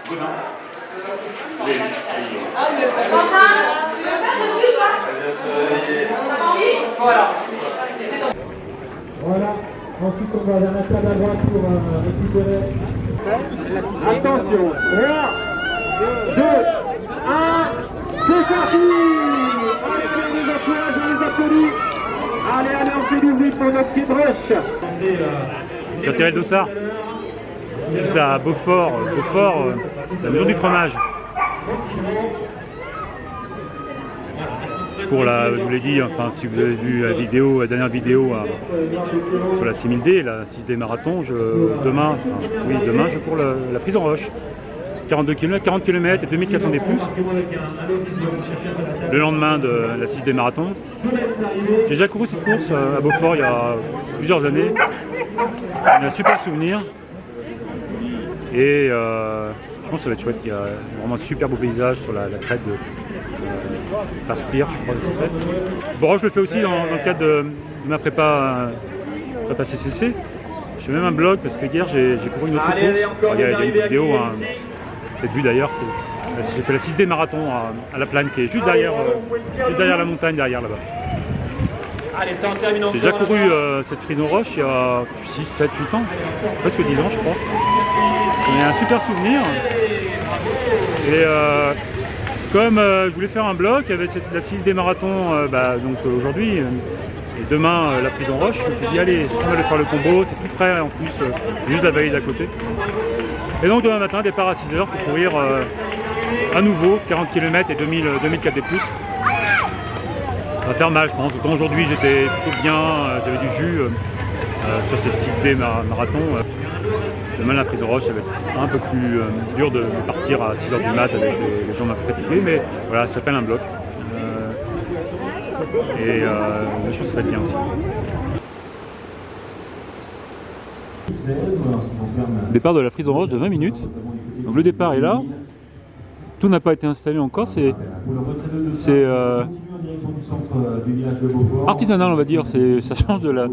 Voilà, ensuite on va la mettre à droite pour récupérer. Attention, 3, 2, 1, c'est parti. Allez, on les encourage, on les applaudit. Allez, on fait du bruit pour notre petit brush. J'ai atterri le Dossard. C'est à Beaufort, la maison du fromage. Je cours là, je vous l'ai dit, enfin si vous avez vu la vidéo, la dernière vidéo sur la 6000D, la 6D marathon, demain je cours la Frise en Roche. 42 km, 40 km et 2400 D+. Le lendemain de la 6D marathon. J'ai déjà couru cette course à Beaufort il y a plusieurs années. J'ai un super souvenir. Et je pense que ça va être chouette. Il y a vraiment un super beau paysage sur la crête de Pastir, je crois que ça s'appelle. Bon, je le fais aussi dans le cadre de ma prépa CCC. Je fais même un blog parce que hier j'ai couru une autre course. Alors, il y a une vidéo, peut-être vue d'ailleurs. J'ai fait la 6D marathon à La Plagne qui est juste derrière la montagne, derrière là-bas. J'ai déjà couru cette Frise en Roche il y a 6, 7, 8 ans, presque 10 ans je crois. J'en ai un super souvenir. Et comme je voulais faire un blog, il y avait la 6D marathon donc aujourd'hui et demain la Frise en Roche, je me suis dit allez, c'est pas mal de faire le combo, c'est tout près en plus, c'est juste la vallée d'à côté. Et donc demain matin, départ à 6h pour courir à nouveau 40 km et 2004 D+. Ça va faire mal je pense, autant aujourd'hui j'étais plutôt bien, j'avais du jus sur cette 6D marathon. Demain la Frise en Roche ça va être un peu plus dur de partir à 6h du mat avec les jambes un peu fatiguées, mais voilà, ça s'appelle un bloc. Et je pense que ça va être bien aussi. Départ de la Frise en Roche de 20 minutes. Donc le départ est là. Tout n'a pas été installé encore. C'est artisanal, on va dire. Ça change de la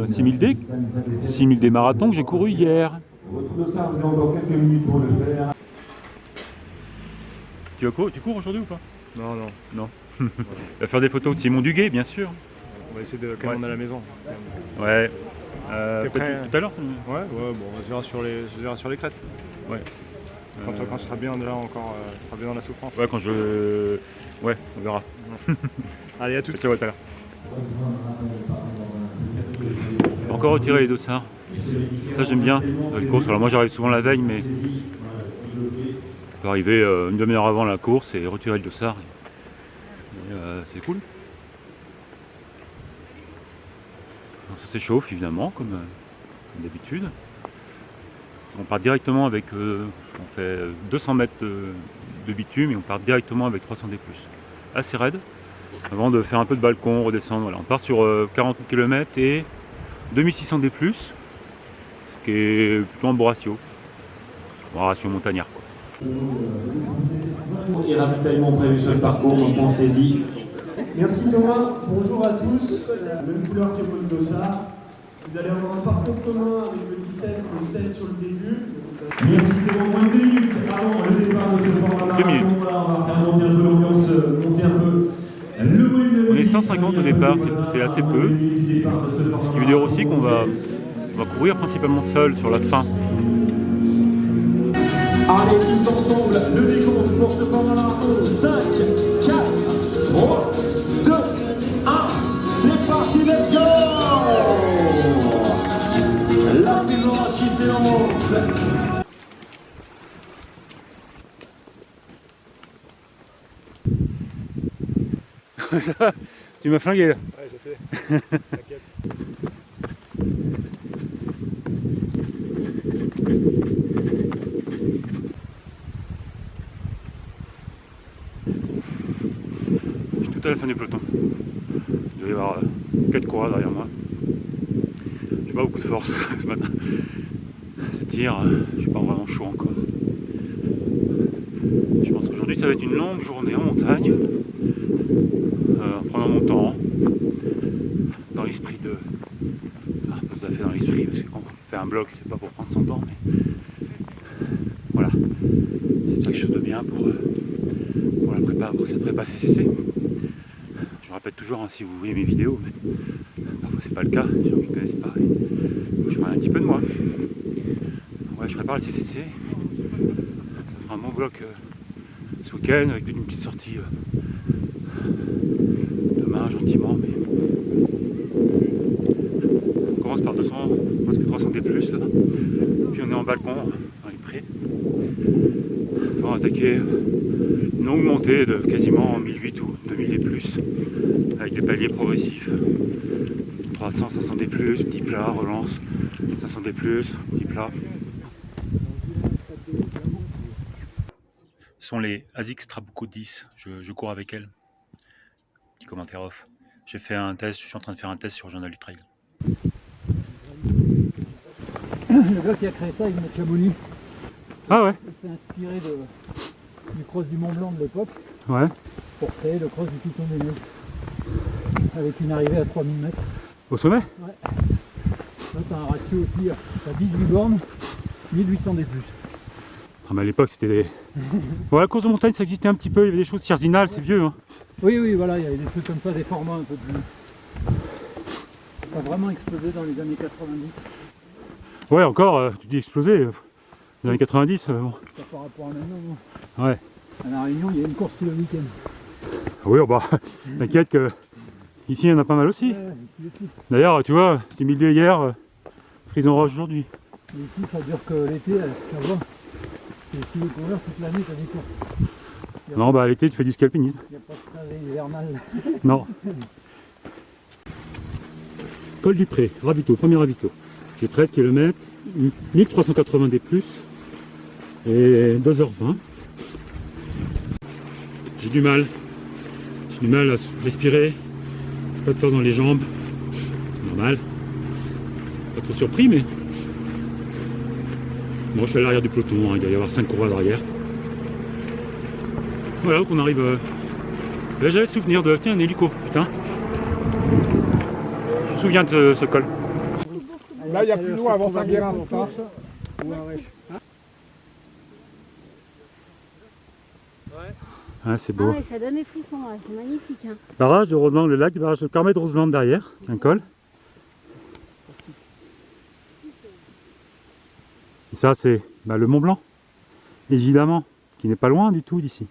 6000D marathon que j'ai couru hier. Tu cours aujourd'hui ou pas? Non. Il va faire des photos de Simon Duguay, bien sûr. On va essayer de quand même à la maison. Ouais. Peut-être tout à l'heure. Ouais, bon, on se verra sur les crêtes. Ouais. Quand tu seras bien là encore, tu seras bien dans la souffrance. Ouais, ouais, on verra. Allez, à tout. Je te vois tout à l'heure. Encore retirer les dossards. Ça j'aime bien. Une course. Alors moi j'arrive souvent la veille, mais je peux arriver une demi-heure avant la course et retirer le dossard. C'est cool. Donc ça s'échauffe évidemment comme d'habitude. On part directement avec, on fait 200 mètres de bitume et on part directement avec 300 D+. Assez raide, avant de faire un peu de balcon, redescendre. Voilà. On part sur 40 km et 2600 D+, ce qui est plutôt un bon ratio. Un ratio montagnard, quoi. Et ravitaillement prévu sur le parcours, donc pensez-y. Merci Thomas, bonjour à tous. Même couleur que le dossard. Vous allez avoir un parcours commun avec le 17, le 7 sur le début. Merci Thomas, moins de 2 minutes avant le départ de ce format. 2 minutes. On va faire monter un peu l'ambiance, monter un peu le volume. On est 150 au départ, c'est assez peu. Ce qui veut dire aussi qu'on va courir principalement seul sur la fin. Allez, tous ensemble, le décompte pour ce format marathon. 5, 4, 3, 2, 1, c'est parti, let's go! La Frise en Roche qui s'élance. Tu m'as flingué là. Ouais, je sais. T'inquiète. Je suis tout à la fin du peloton. Il doit y avoir 4 coureurs derrière moi. J'ai pas beaucoup de force ce matin. Ça tire, je suis pas vraiment chaud encore. Je pense qu'aujourd'hui ça va être une longue journée en montagne. En prenant mon temps. Dans l'esprit de... Enfin, pas tout à fait dans l'esprit, parce que quand on fait un bloc, c'est pas pour prendre son temps, mais... Voilà. c'est quelque chose de bien pour la prépa, pour cette prépa CCC. Je répète toujours, hein, si vous voyez mes vidéos, mais parfois c'est pas le cas, les gens qui ne connaissent pas, je parle un petit peu de moi. Ouais, je prépare le CCC, ça fera un bon bloc ce week-end avec une petite sortie demain gentiment, mais on commence par 200, presque 300 D+, là. Puis on est en balcon dans les prés. On va attaquer une longue montée de quasiment 1008 ou 2000 D+, avec des paliers progressifs. 300, 500 D+, petit plat, relance, 500 D+, petit plat. Ce sont les ASICS Trabuco 10, je cours avec elles. Petit commentaire off. J'ai fait un test, je suis en train de faire un test sur Journal du Trail. Le gars qui a créé ça, il met Chamonix. Ah ouais? Il s'est inspiré du cross du Mont Blanc de l'époque Ouais. pour créer le cross du Piton des Neiges. Avec une arrivée à 3000 mètres. Au sommet? Ouais. Là, tu as un ratio aussi, tu as 18 bornes, 1800 D+. Ah mais à l'époque c'était des... Bon, la course de montagne ça existait un petit peu, il y avait des choses Tierzinal, c'est vieux. Hein. Oui, oui, voilà, il y avait des trucs comme ça, des formats un peu plus... Ça a vraiment explosé dans les années 90. Ouais, encore, tu dis exploser, les années 90, bon. Ça par rapport à maintenant, non. Ouais. À La Réunion, il y a une course tout le week-end. Oui, oh, bah, t'inquiète que ici il y en a pas mal aussi. Ici aussi. D'ailleurs, tu vois, 6002 hier, Frison Roche aujourd'hui. Mais ici, ça dure que l'été, ça va. Et si tu veux courir toute l'année, t'as des courses. Non, bah l'été tu fais du scalpinisme. Il n'y a pas de trajet hivernal. Non. Col du Pré, ravito, premier ravito. J'ai 13 km, 1380 D+, et 2h20. J'ai du mal à respirer, pas de force dans les jambes, normal. Pas trop surpris, mais bon, je suis à l'arrière du peloton, hein. Il doit y avoir 5 coureurs derrière. Voilà, donc on arrive. Là j'avais souvenir de. Tiens, un hélico, putain. Je me souviens de ce col. Là, il n'y a plus d'eau avant Saint-Guérin, c'est ça? Ah, c'est Ah beau. ouais, ça donne des frissons, ouais, c'est magnifique. Hein. Barrage de Roseland, le lac, barrage de Carmet de Roseland derrière, un col. Et ça, c'est le Mont Blanc, évidemment, qui n'est pas loin du tout d'ici.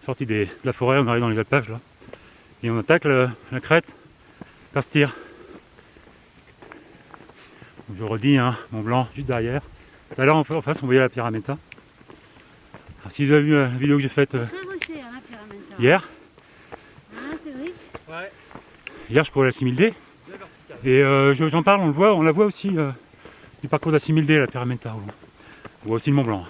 Sorti de la forêt, on arrive dans les alpages là. Et on attaque la crête par Styr. Donc, je redis, hein, Mont Blanc juste derrière. Là en face, on voyait la Pyramenta. Alors, si vous avez vu la vidéo que j'ai faite Très rocher, hein, la Pyramenta. hier, Ah, c'est vrai. hier je courais la 6000D. Et j'en parle, on la voit aussi du parcours de la 6000D, la Pyramenta. On voit aussi le Mont Blanc.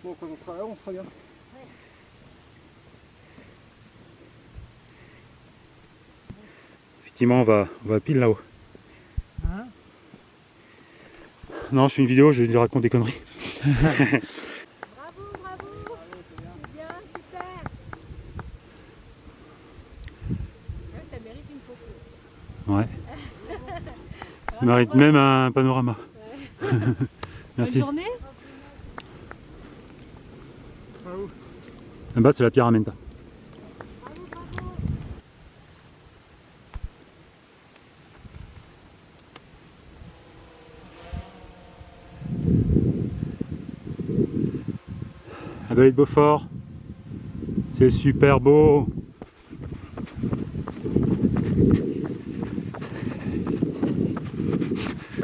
Bon, quand on sera là, on sera bien. Effectivement, on va pile là-haut. Hein? Non, je fais une vidéo, je lui raconte des conneries. Bravo, bravo. Bien, super. Ouais, ça mérite une photo. Ouais. Ça mérite même un panorama. Ouais. Merci. Bonne journée. Là-bas, c'est la Pyramenta. Bravo, bravo. La vallée de Beaufort. C'est super beau.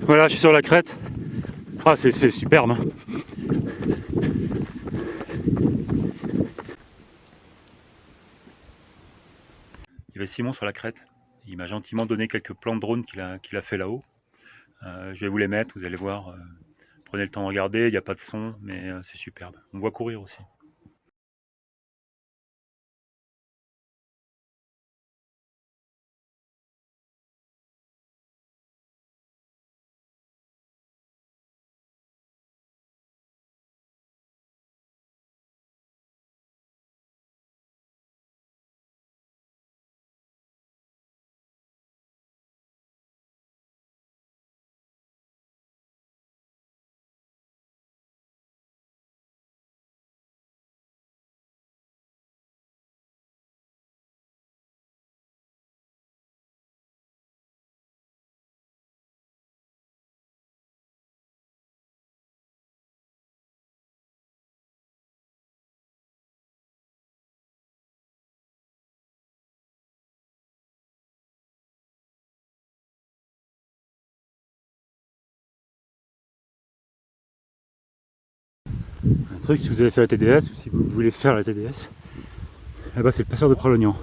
Voilà, je suis sur la crête. Ah, c'est superbe. Hein. Il y avait Simon sur la crête. Il m'a gentiment donné quelques plans de drone qu'il a fait là-haut. Je vais vous les mettre, vous allez voir. Prenez le temps de regarder, il n'y a pas de son, mais c'est superbe. On voit courir aussi. Un truc, si vous avez fait la TDS ou si vous voulez faire la TDS, là-bas c'est le passeur de Pralognan.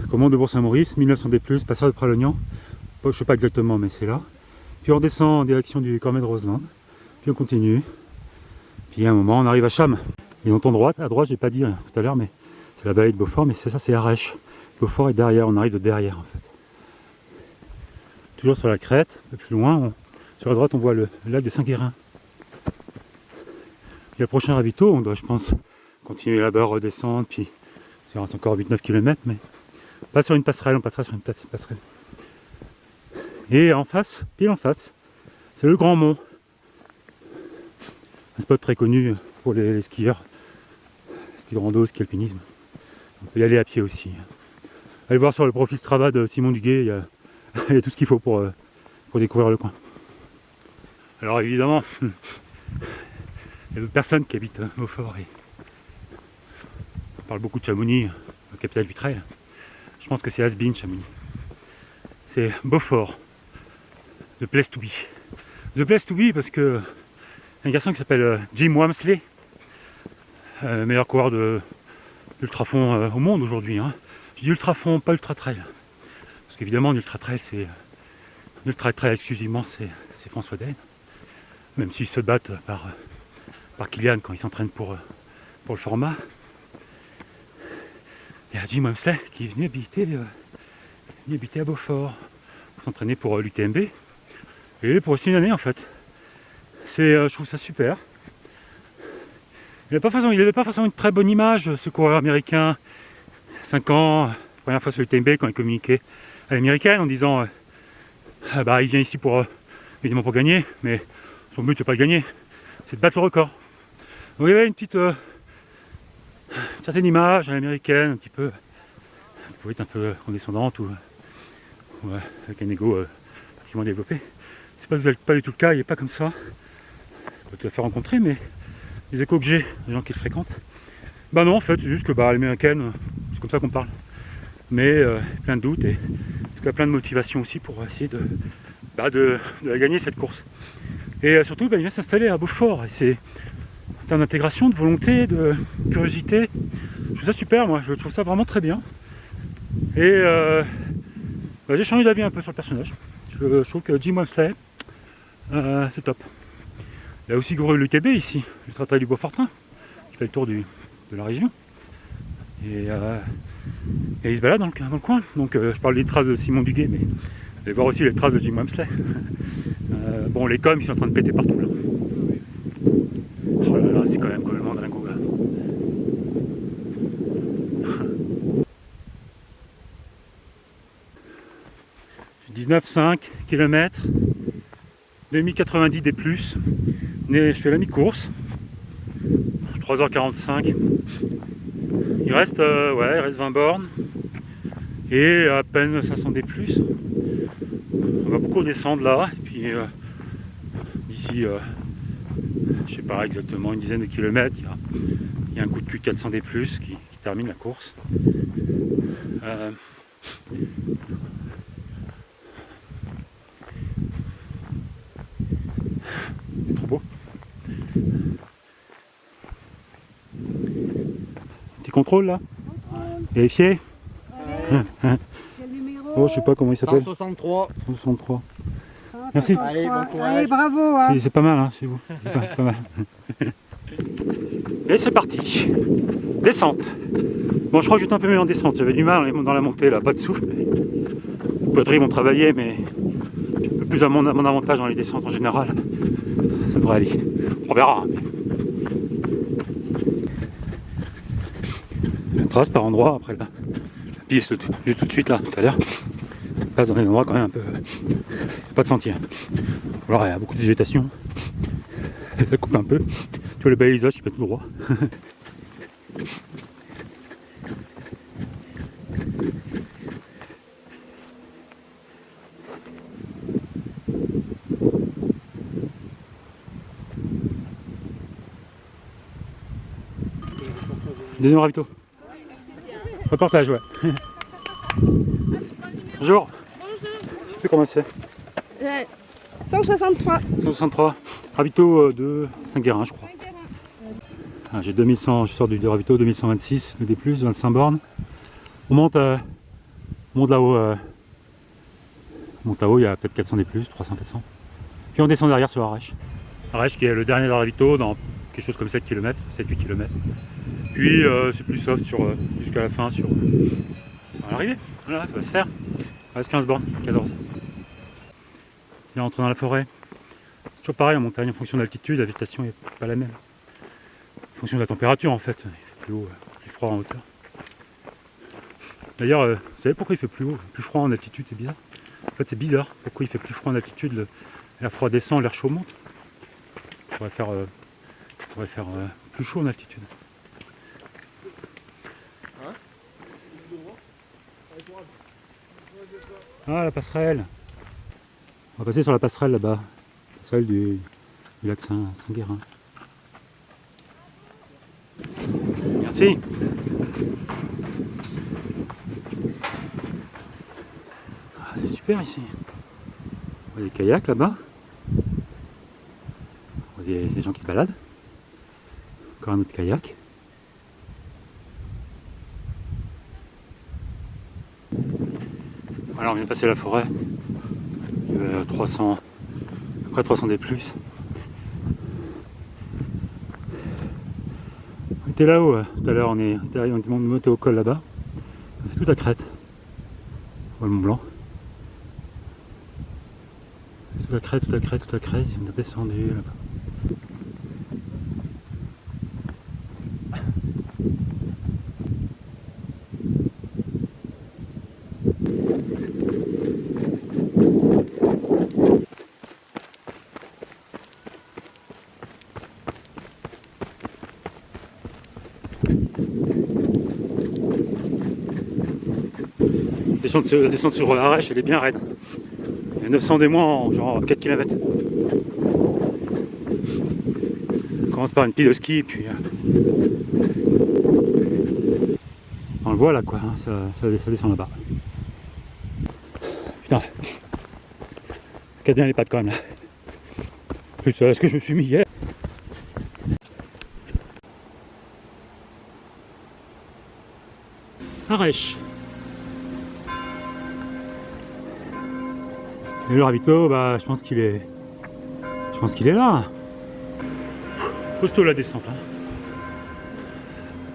Commande de Bourg-Saint-Maurice, 1900 D+, passeur de Pralognan. Je sais pas exactement, mais c'est là. Puis on descend en direction du Cormet de Roseland. Puis on continue. Puis à un moment, on arrive à Cham. Et on tourne droite. À droite, j'ai pas dit tout à l'heure, mais c'est la vallée de Beaufort. Mais c'est ça, c'est Arèche. Beaufort est derrière. On arrive de derrière en fait. Toujours sur la crête. Un peu plus loin, sur la droite, on voit le lac de Saint-Guérin. Et le prochain ravito, on doit, je pense, continuer là-bas, redescendre. Puis ça reste encore 8-9 km, mais pas sur une passerelle. On passera sur une passerelle. Et en face, pile en face, c'est le Grand Mont. Un spot très connu pour les skieurs, ski de rando, ski alpinisme. On peut y aller à pied aussi. Allez voir sur le profil Strava de Simon Duguay, il y a tout ce qu'il faut pour découvrir le coin. Alors évidemment, il y a d'autres personnes qui habitent Beaufort et on parle beaucoup de Chamonix, la capitale du trail. Je pense que c'est has-been Chamonix. C'est Beaufort. The place to be. The place to be parce que un garçon qui s'appelle Jim Walmsley, meilleur coureur d'ultrafond au monde aujourd'hui. Hein. Je dis ultrafond, pas ultra trail. Parce qu'évidemment, l'ultra trail, exclusivement, c'est François Dain. Même s'ils se battent par Kilian quand ils s'entraînent pour le format. Il y a Jim Walmsley qui est venu habiter à Beaufort pour s'entraîner pour l'UTMB. Et pour aussi une année en fait. Je trouve ça super. Il n'avait pas forcément une très bonne image, ce coureur américain. 5 ans, première fois sur l'UTMB quand il communiquait à l'américaine en disant il vient ici évidemment pour gagner, mais son but c'est pas de gagner, c'est de battre le record. Donc il y avait une certaine image à l'américaine, un petit peu, qui pouvait être un peu condescendante ou avec un ego pratiquement développé. C'est pas du tout le cas, il n'est pas comme ça. Je peux te le faire rencontrer, mais les échos que j'ai, des gens qui le fréquentent, non en fait c'est juste que l'américaine, c'est comme ça qu'on parle. Mais plein de doutes et en tout cas plein de motivation aussi pour essayer de la gagner cette course. Et surtout il vient s'installer à Beaufort et c'est en termes d'intégration, de volonté, de curiosité. Je trouve ça super, moi je trouve ça vraiment très bien. Et j'ai changé d'avis un peu sur le personnage. Je trouve que Jim Walmsley, c'est top. Il y a aussi couru l'UTB ici, le trail du Bois-Fortin, qui fait le tour de la région. Et il se balade dans le coin. Donc je parle des traces de Simon Duguay, mais allez voir aussi les traces de Jim Walmsley. Les coms ils sont en train de péter partout là. Oh là là, c'est quand même complètement dingo là. 19,5 km, 2090 D+, je fais la mi-course, 3h45, il reste 20 bornes, et à peine 500 D+, on va beaucoup descendre là, et puis d'ici, je sais pas exactement, une dizaine de kilomètres, il y a un coup de cul de 400 D+, qui termine la course. C'est trop beau. Petit contrôle là. Vérifier. Quel numéro? Oh, je sais pas comment il s'appelle. 163. 163. Merci. Allez, bon courage. Allez, bravo. Hein. C'est pas mal, hein, chez vous. C'est pas mal. Et c'est parti. Descente. Bon, je crois que j'étais un peu mieux en descente. J'avais du mal dans la montée, là, pas de souffle. Les poitrines vont travailler, mais un peu plus à mon avantage dans les descentes en général. Ça devrait aller. On verra. La trace par endroit, après la piste, juste tout de suite là, tout à l'heure. Passe dans des endroits quand même un peu. Pas de sentier. Alors il y a beaucoup de végétation. Et ça coupe un peu. Tu vois le balisage qui fait tout droit. Deuxième ravito. Reportage, ouais. Bonjour. Je sais plus comment c'est. 163. 163. Ravito de Saint-Guérin, je crois. Ah, j'ai 2100, je sors du ravito, 2126 de D+, 25 bornes. On monte là-haut, il y a peut-être 400 D+, 300, 400. Puis on descend derrière sur Arèche. Arèche qui est le dernier ravito dans quelque chose comme 7 km, 7-8 km. Puis c'est plus soft jusqu'à la fin, à l'arrivée. Voilà, ça va se faire. Il reste 15 bornes, 14. Et on rentre dans la forêt. C'est toujours pareil en montagne, en fonction de l'altitude, la végétation n'est pas la même. En fonction de la température en fait, il fait plus haut, plus froid en hauteur. D'ailleurs, vous savez pourquoi il fait plus haut, plus froid en altitude, c'est bizarre. En fait c'est bizarre, pourquoi il fait plus froid en altitude, l'air froid descend, l'air chaud monte. On pourrait faire plus chaud en altitude. Ah, la passerelle. On va passer sur la passerelle là-bas, passerelle du lac Saint-Guérin. Merci. Ah, c'est super ici. On voit des kayaks là-bas. On voit des gens qui se baladent. Encore un autre kayak. Voilà, on vient de passer la forêt. Il y avait 300, à peu près 300 D+. On était là-haut tout à l'heure, on est monté au col là-bas. On fait toute la crête. On voit le Mont Blanc. Toute la crête, on est descendu là-bas. La descente sur Arèche, elle est bien raide. Il y a 900 des moins en genre 4 km. On commence par une piste de ski, puis on le voit là quoi, hein, ça descend là-bas. Putain, casse bien les pattes quand même là. Plus est-ce que je me suis mis hier? Arèche. Et le ravito, bah, je pense qu'il est là. Costaud la descente. Hein.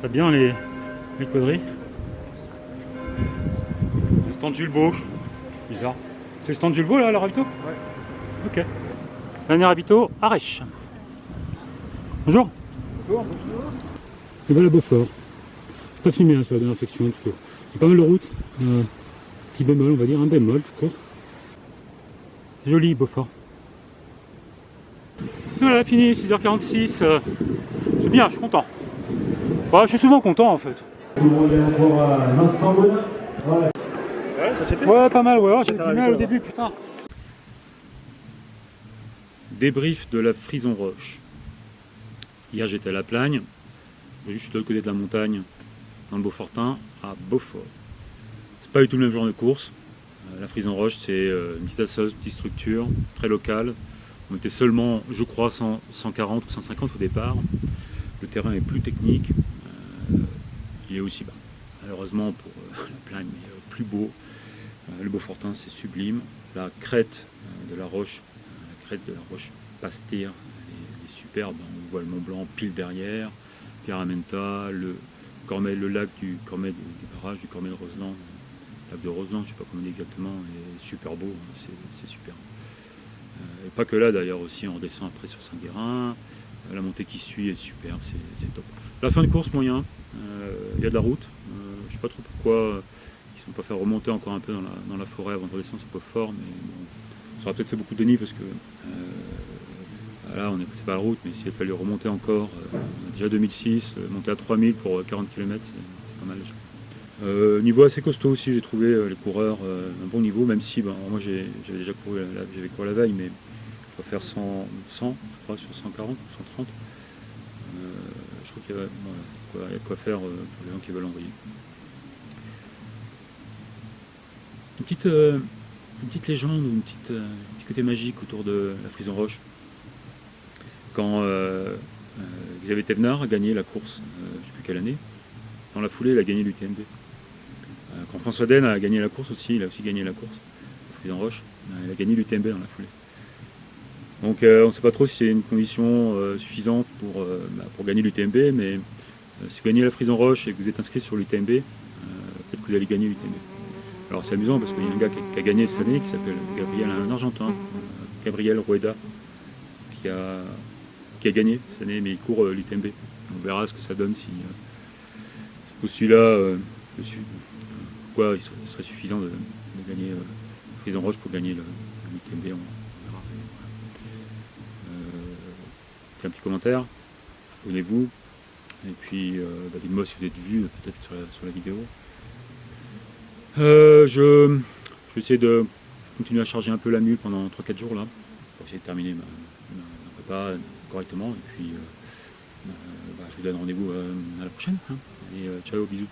T'as bien les quadrilles. Le stand Jules Beau. Bizarre. C'est le stand Jules Beau là, le ravito? Ouais. Ok. Dernier ravito, Arèche. Bonjour. Bonjour. Et voilà Beaufort. J'ai pas filmé hein, sur la dernière section parce que il y a pas mal de routes. Petit bémol, on va dire un bémol tout court. C'est joli, Beaufort. Voilà, fini, 6h46. C'est bien, je suis content. Ouais, je suis souvent content en fait. Ouais, ça s'est fait. Ouais, pas mal, ouais. J'ai du mal au début, putain. Débrief de la Frison Roche. Hier, j'étais à La Plagne. Je suis de l'autre côté de la montagne, dans le Beaufortin, à Beaufort. C'est pas du tout le même genre de course. La Frison Roche, c'est une petite assoce, une petite structure, très locale. On était seulement, je crois, 140 ou 150 au départ. Le terrain est plus technique. Il est aussi bas. Malheureusement pour La Plagne, mais plus beau. Le Beaufortin, c'est sublime. La crête de la roche, Pastir, elle est superbe. On voit le Mont Blanc pile derrière. Pierre-Amenta, le lac du barrage du Cormet de Roseland. Lac de Roseland, je ne sais pas comment on dit exactement, est super beau, c'est super. Et pas que là d'ailleurs aussi, on redescend après sur Saint-Guérin, la montée qui suit est superbe, c'est top. La fin de course moyen, il y a de la route, je ne sais pas trop pourquoi ils ne sont pas fait remonter encore un peu dans la forêt avant de redescendre sur Beaufort, mais bon, ça aurait peut-être fait beaucoup de nuit parce que là on est passé par la route, mais s'il a fallu remonter encore, déjà 2006, monter à 3000 pour 40 km, c'est pas mal déjà. Niveau assez costaud aussi, j'ai trouvé les coureurs un bon niveau, même si moi j'avais déjà couru la veille, mais je vais faire 100 je crois, sur 140, 130. Je trouve qu'il y a de quoi faire pour les gens qui veulent envoyer. Une petite légende, un petit côté magique autour de la Frison Roche. Quand Xavier Thévenard a gagné la course, je ne sais plus quelle année. Dans la foulée, il a gagné l'UTMB. Quand François Den a gagné la course aussi, il a aussi gagné la course. Président Roche, il a gagné l'UTMB dans la foulée. Donc on ne sait pas trop si c'est une condition suffisante pour gagner l'UTMB, mais si vous gagnez la Frison Roche et que vous êtes inscrit sur l'UTMB, peut-être que vous allez gagner l'UTMB. Alors c'est amusant parce qu'il y a un gars qui a gagné cette année qui s'appelle Gabriel, un Argentin, Gabriel Rueda, qui a gagné cette année, mais il court l'UTMB. On verra ce que ça donne si celui-là, quoi, il serait suffisant de gagner Frison Roche pour gagner l'UTMB. On verra. Un petit commentaire, abonnez-vous, et puis dites-moi si vous êtes vu peut-être sur la vidéo. Je vais essayer de continuer à charger un peu la mule pendant 3-4 jours là, pour essayer de terminer ma prépa correctement, et puis je vous donne rendez-vous à la prochaine, hein. Et ciao, bisous.